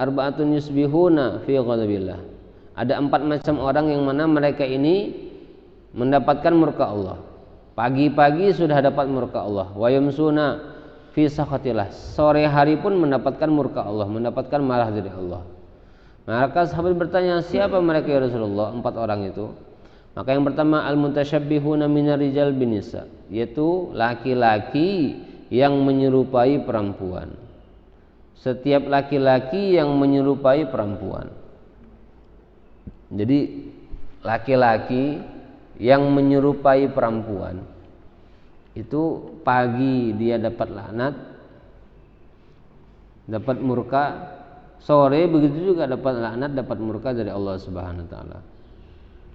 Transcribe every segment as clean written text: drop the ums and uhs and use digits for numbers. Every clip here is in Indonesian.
arba'atun yusbihuna fi ghadabillah. Ada 4 macam orang yang mana mereka ini mendapatkan murka Allah. Pagi-pagi sudah dapat murka Allah. Wa yumsuna fi sakhatillah. Sore hari pun mendapatkan murka Allah, mendapatkan marah dari Allah. Maka sahabat bertanya, siapa mereka ya Rasulullah? 4 orang itu. Maka yang pertama al-mutasyabbihuna minar rijal binisa, yaitu laki-laki yang menyerupai perempuan. Setiap laki-laki yang menyerupai perempuan. Jadi laki-laki yang menyerupai perempuan itu pagi dia dapat laknat, dapat murka, sore begitu juga dapat laknat, dapat murka dari Allah Subhanahu wa taala.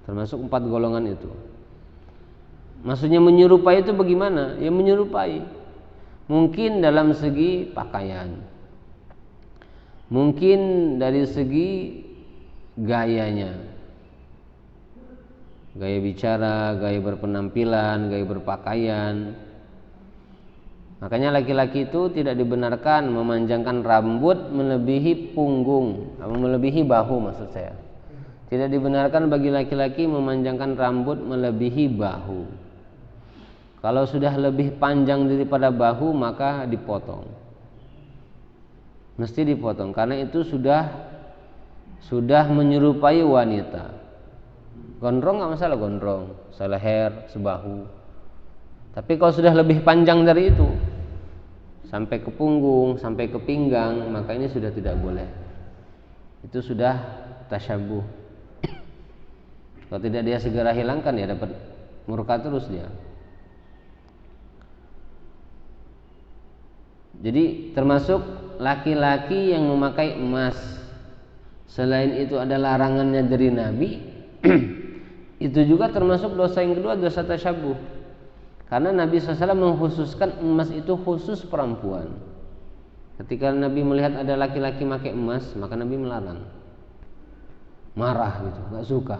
Termasuk 4 golongan itu. Maksudnya menyerupai itu bagaimana? Ya menyerupai. Mungkin dalam segi pakaian. Mungkin dari segi gayanya, gaya bicara, gaya berpenampilan, gaya berpakaian. Makanya laki-laki itu tidak dibenarkan memanjangkan rambut melebihi punggung, melebihi bahu maksud saya. Tidak dibenarkan bagi laki-laki memanjangkan rambut melebihi bahu. Kalau sudah lebih panjang daripada bahu maka dipotong. Mesti dipotong karena itu sudah menyerupai wanita. Gondrong nggak masalah, gondrong, seleher, sebahu. Tapi kalau sudah lebih panjang dari itu, sampai ke punggung, sampai ke pinggang, maka ini sudah tidak boleh. Itu sudah tasyabuh. Kalau tidak dia segera hilangkan, ya dapat murka terus dia. Jadi termasuk laki-laki yang memakai emas. Selain itu ada larangannya dari Nabi. Itu juga termasuk dosa yang kedua, dosa tasyabuh. Karena Nabi SAW mengkhususkan emas itu khusus perempuan. Ketika Nabi melihat ada laki-laki pakai emas, maka Nabi melarang. Marah gitu, gak suka.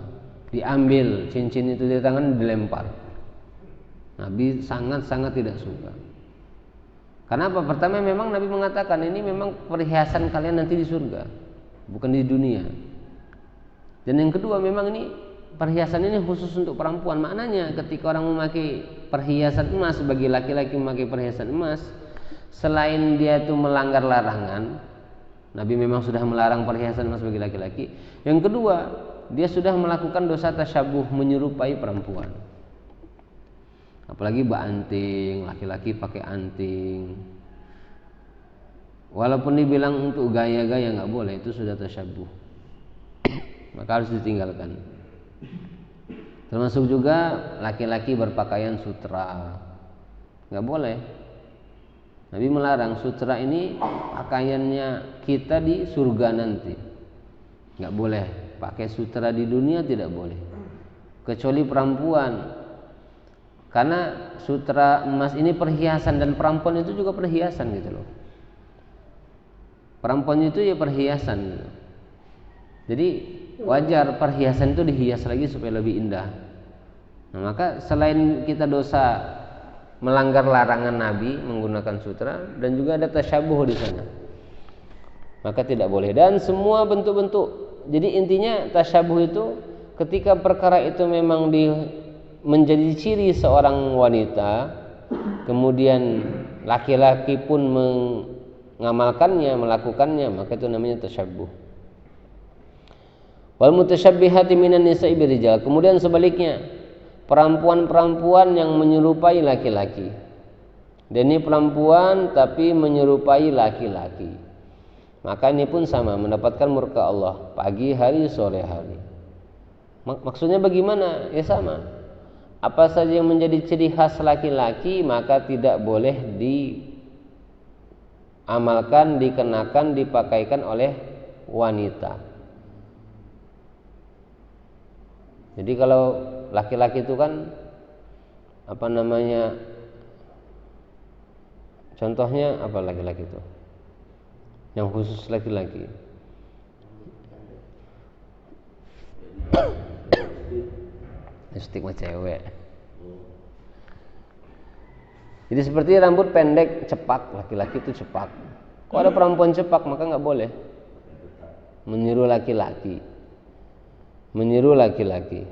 Diambil cincin itu dari tangan, dilempar. Nabi sangat-sangat tidak suka. Karena apa? Pertama memang Nabi mengatakan ini memang perhiasan kalian nanti di surga, bukan di dunia. Dan yang kedua memang ini perhiasan ini khusus untuk perempuan. Maknanya ketika orang memakai perhiasan emas, bagi laki-laki memakai perhiasan emas, selain dia itu melanggar larangan, Nabi memang sudah melarang perhiasan emas bagi laki-laki. Yang kedua, dia sudah melakukan dosa tasyabuh, menyerupai perempuan. Apalagi anting, laki-laki pakai anting. Walaupun dibilang untuk gaya-gaya nggak boleh, itu sudah tasyabuh. Maka harus ditinggalkan. Termasuk juga laki-laki berpakaian sutra, nggak boleh. Nabi melarang. Sutra ini pakaiannya kita di surga nanti. Nggak boleh pakai sutra di dunia, tidak boleh. Kecuali perempuan. Karena sutra emas ini perhiasan, dan perempuan itu juga perhiasan gitu loh. Perempuan itu ya perhiasan gitu. Jadi wajar perhiasan itu dihias lagi supaya lebih indah. Nah, maka selain kita dosa melanggar larangan Nabi menggunakan sutra, dan juga ada tasyabuh di sana, maka tidak boleh. Dan semua bentuk-bentuk. Jadi intinya tasyabuh itu ketika perkara itu memang menjadi ciri seorang wanita, kemudian laki-laki pun mengamalkannya, melakukannya, maka itu namanya tasyabuh. Wal mutasyabbihati minan nisa'i birijal. Kemudian sebaliknya, perempuan-perempuan yang menyerupai laki-laki. Dan ini perempuan tapi menyerupai laki-laki, maka ini pun sama, mendapatkan murka Allah pagi hari, sore hari. Maksudnya bagaimana? Ya sama. Apa saja yang menjadi ciri khas laki-laki maka tidak boleh diamalkan, dikenakan, dipakaikan oleh wanita. Jadi kalau laki-laki itu kan apa namanya? Contohnya apa laki-laki itu? Yang khusus laki-laki. Stigma cewek. Jadi seperti rambut pendek cepak, laki-laki itu cepak. Kalau ada perempuan cepak maka nggak boleh. meniru laki-laki. Meniru laki-laki.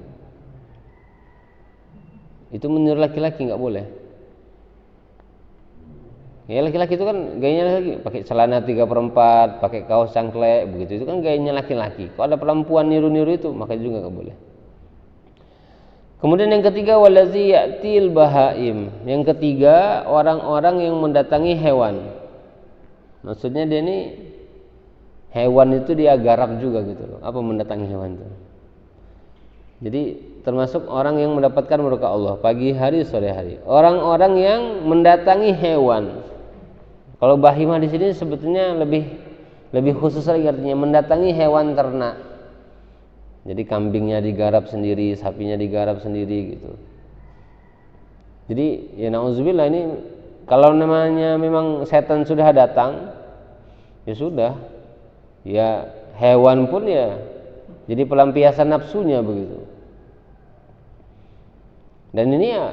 Itu meniru laki-laki nggak boleh. Ya laki-laki itu kan gayanya lagi pakai celana 3/4, pakai kaos cangklek begitu. Itu kan gayanya laki-laki. Kalau ada perempuan niru-niru itu, maka juga nggak boleh. Kemudian yang ketiga, walazi ya'til bahaim. Yang ketiga, orang-orang yang mendatangi hewan. Maksudnya dia ini hewan itu dia garap juga gitu loh. Apa mendatangi hewan itu? Jadi termasuk orang yang mendapatkan murka Allah pagi hari sore hari. Orang-orang yang mendatangi hewan. Kalau bahimah di sini sebetulnya lebih khusus lagi artinya mendatangi hewan ternak. Jadi kambingnya digarap sendiri, sapinya digarap sendiri gitu. Jadi ya nauzubillah, ini kalau namanya memang setan sudah datang, ya sudah. Ya hewan pun ya jadi pelampiasan nafsunya begitu. Dan ini ya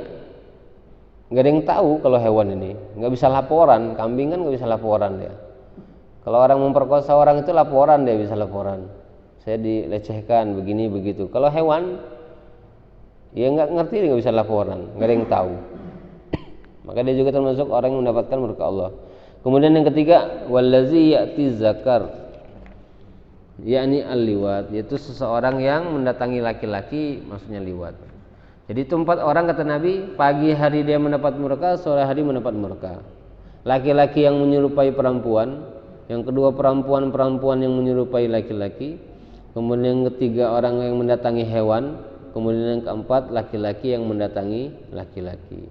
nggak ada yang tahu kalau hewan ini, nggak bisa laporan. Kambing kan nggak bisa laporan dia. Kalau orang memperkosa orang itu laporan, dia bisa laporan. Saya dilecehkan begini begitu. Kalau hewan, ya nggak ngerti, dia nggak bisa laporan, nggak ada yang tahu. Maka dia juga termasuk orang yang mendapatkan murka Allah. Kemudian yang ketiga, wallazi ya'ti zakar, yakni al-liwat, yaitu seseorang yang mendatangi laki-laki, maksudnya liwat. Jadi itu 4 orang kata Nabi, pagi hari dia mendapat murka, sore hari mendapat murka. Laki-laki yang menyerupai perempuan, yang kedua perempuan yang menyerupai laki-laki, kemudian yang ketiga orang yang mendatangi hewan, kemudian yang keempat laki-laki yang mendatangi laki-laki.